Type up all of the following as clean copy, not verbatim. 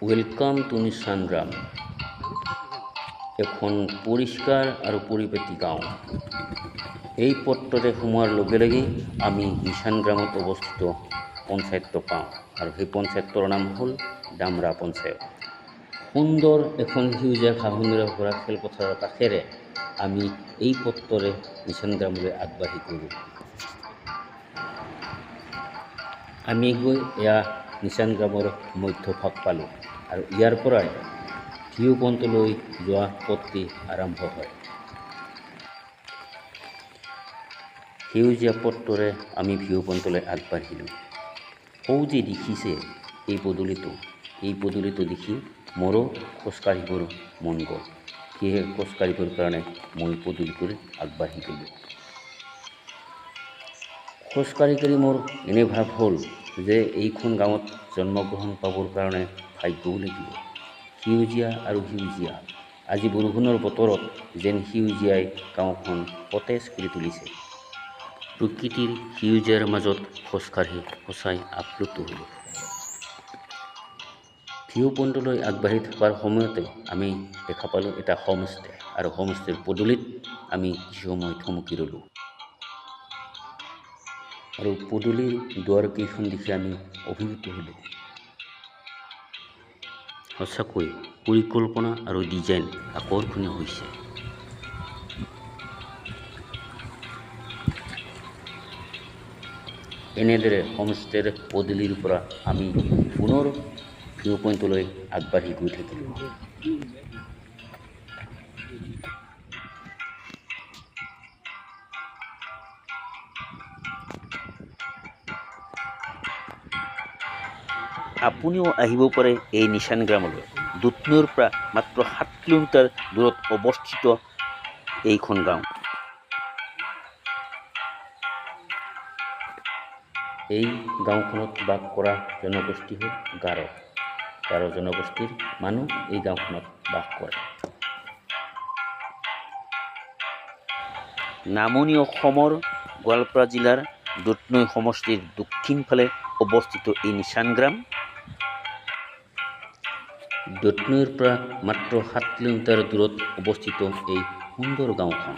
Welcome to নিশান গ্ৰাম, এখন পৰিষ্কাৰ আৰু পৰিপাটি গাঁও। এই পথটোৰে সোমোৱাৰ লগে লগেই আমি নিশান গ্ৰামত অৱস্থিত পঞ্চায়তটো পাওঁ, আৰু সেই পঞ্চায়তটোৰ নাম হ'ল ডামৰা পঞ্চায়ত। সুন্দৰ এখন সেউজীয়া ঘাঁহনিৰে ভৰা খেলপথাৰৰ কাষেৰে আমি এই পথটোৰে নিশান গ্ৰামলৈ আগবাঢ়ি গ'লোঁ। আমি গৈ এয়া নিশান গ্ৰামৰ মধ্যভাগ পালোঁ, আৰু ইয়াৰ পৰাই ভিউ পইণ্টলৈ যোৱা পথটি আৰম্ভ হয়। সেউজীয়া পথটোৰে আমি ভিউ পইণ্টলৈ আগবাঢ়িলোঁ। সৌ যে দেখিছে এই পদূলিটো দেখি মোৰো খোজকাঢ়িবৰ মন গ'ল। সেয়েহে খোজকাঢ়িবৰ কাৰণে মই পদূলিটোৰে আগবাঢ়ি গ'লোঁ। খোজকাঢ়ি মোৰ এনে ভাৱ হ'ল যে এইখন গাঁৱত জন্মগ্ৰহণ পাবৰ কাৰণে ভাগ্যও লাগিব। সেউজীয়া আৰু সেউজীয়া, আজি বৰষুণৰ বতৰত যেন সেউজীয়াই গাঁওখন সতেজ কৰি তুলিছে। প্ৰকৃতিৰ সেউজীয়াৰ মাজত খোজকাঢ়ি সঁচাই আপ্লুত হ'লোঁ। ভিউ পইণ্টলৈ আগবাঢ়ি থকাৰ সময়তে আমি দেখা পালোঁ এটা হোমষ্টে, আৰু হোমষ্টেৰ পদূলিত আমি কিছু সময় থমকি ৰ'লোঁ। আৰু পদূলিৰ দুৱাৰকেইখন দেখি আমি অভিভূত হ'লোঁ। সঁচাকৈ পৰিকল্পনা আৰু ডিজাইন আকৰ্ষণীয় হৈছে। এনেদৰে হোমষ্টেৰ পদূলিৰ পৰা আমি পুনৰ ভিউ পইণ্টলৈ আগবাঢ়ি গৈ থাকিলোঁ। আপুনিও আহিব পাৰে এই নিশান গ্ৰামলৈ। দুধনৈৰ পৰা মাত্ৰ 7 কিলোমিটাৰ দূৰত অৱস্থিত এইখন গাঁও। এই গাঁওখনত বাস কৰা জনগোষ্ঠী হ'ল গাৰো। গাৰো জনগোষ্ঠীৰ মানুহ এই গাঁওখনত বাস কৰে। নামনি অসমৰ গোৱালপাৰা জিলাৰ দুধনৈ সমষ্টিৰ দক্ষিণ ফালে অৱস্থিত এই নিশান গ্ৰাম দুধনৈৰ পৰা মাত্ৰ 7 কিলোমিটাৰ দূৰত অৱস্থিত এই সুন্দৰ গাঁওখন।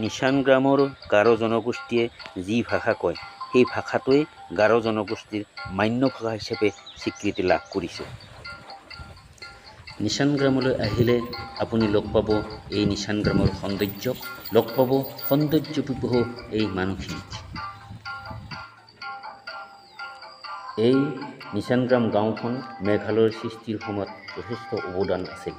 নিশান গ্ৰামৰ গাৰো জনগোষ্ঠীয়ে যি ভাষা কয়, সেই ভাষাটোৱে গাৰো জনগোষ্ঠীৰ মান্য ভাষা হিচাপে স্বীকৃতি লাভ কৰিছে। নিশান গ্ৰামলৈ আহিলে আপুনি লগ পাব এই নিশান গ্ৰামৰ সৌন্দৰ্যক, লগ পাব সৌন্দৰ্যপূৰ্ণ এই মানুহখিনিক। এই নিশান গ্ৰাম গাঁওখন মেঘালয়ৰ সৃষ্টিৰ সময়ত যথেষ্ট অৱদান আছিল।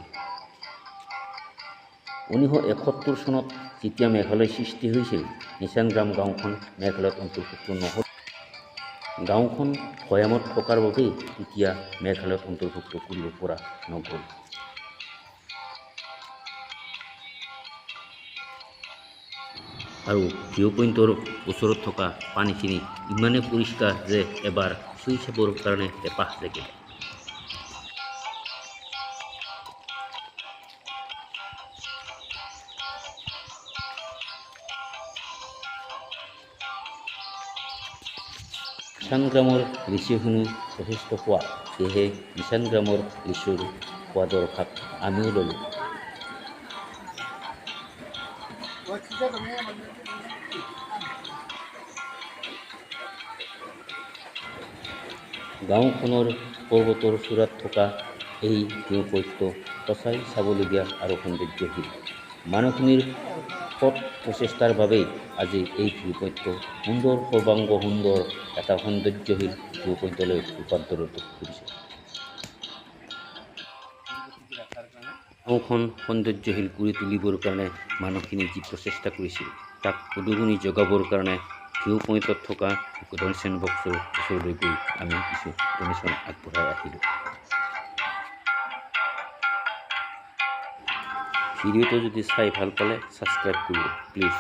1971 চনত যেতিয়া মেঘালয় সৃষ্টি হৈছিল, নিশান গ্ৰাম গাঁওখন মেঘালয়ত অন্তৰ্ভুক্ত নহ'ল। গাঁওখন ভৈয়ামত থকাৰ বাবেই তেতিয়া মেঘালয়ত অন্তৰ্ভুক্ত কৰিব পৰা নগ'ল। আৰু ভিউ পইণ্টৰ ওচৰত থকা পানীখিনি ইমানেই পৰিষ্কাৰ যে এবাৰ চুই চাবৰ কাৰণে হেঁপাহ জাগে। নিশান গ্ৰামৰ লিচুখিনি যথেষ্ট সোৱাদ, সেয়েহে নিশান গ্ৰামৰ লিচুৰ সোৱাদৰ ভাগ আমিও ল'লোঁ। গাঁওখনৰ পৰ্বতৰ চূড়াত থকা এই ভিউ পইণ্টটো সঁচাই চাবলগীয়া আৰু সৌন্দৰ্যশীল। মানুহখিনিৰ সৎ প্ৰচেষ্টাৰ বাবেই আজি এই ভিউ পইণ্টটো সুন্দৰ, সৰ্বাংগ সুন্দৰ এটা সৌন্দৰ্যশীল ভিউ পইণ্টলৈ ৰূপান্তৰিত কৰিছে। গাঁওখন সৌন্দৰ্যশীল কৰি তুলিবৰ কাৰণে মানুহখিনি যি প্ৰচেষ্টা কৰিছিল, তাক উদগনি যোগাবৰ কাৰণে ভিউ পইণ্টত থকা ডনেশ্যন বক্সৰ ওচৰলৈ গৈ আমি কিছু ডনেশ্যন আগবঢ়াই আহিলোঁ। ভিডিঅ'টো যদি চাই ভাল পালে ছাবস্ক্ৰাইব কৰিব প্লিজ।